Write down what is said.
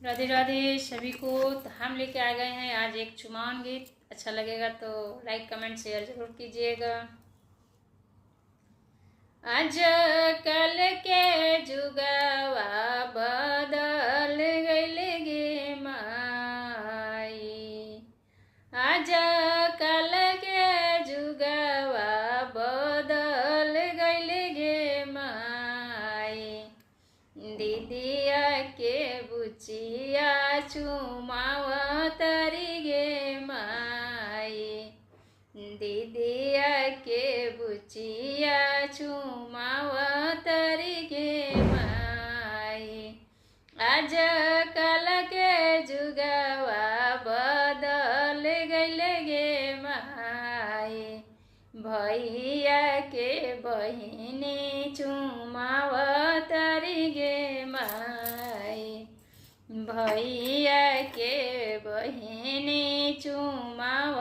राधे राधे सभी को। तो हम लेके आ गए हैं आज एक चुमान गीत। अच्छा लगेगा तो लाइक कमेंट शेयर जरूर कीजिएगा। आज कल के जुगवा बदल गइल गे माई। आज कल के जुगवा बदल गइल गे माई। दीदिया के बुचिया चुमावतरी गे माई। दीदिया के बुचिया चुमावतरी गे माई। आज कल के जुगवा बदल गइल गे माई। भैया के बहिनी चुमावतरी गे माई। भैया के बहिनी चुमाव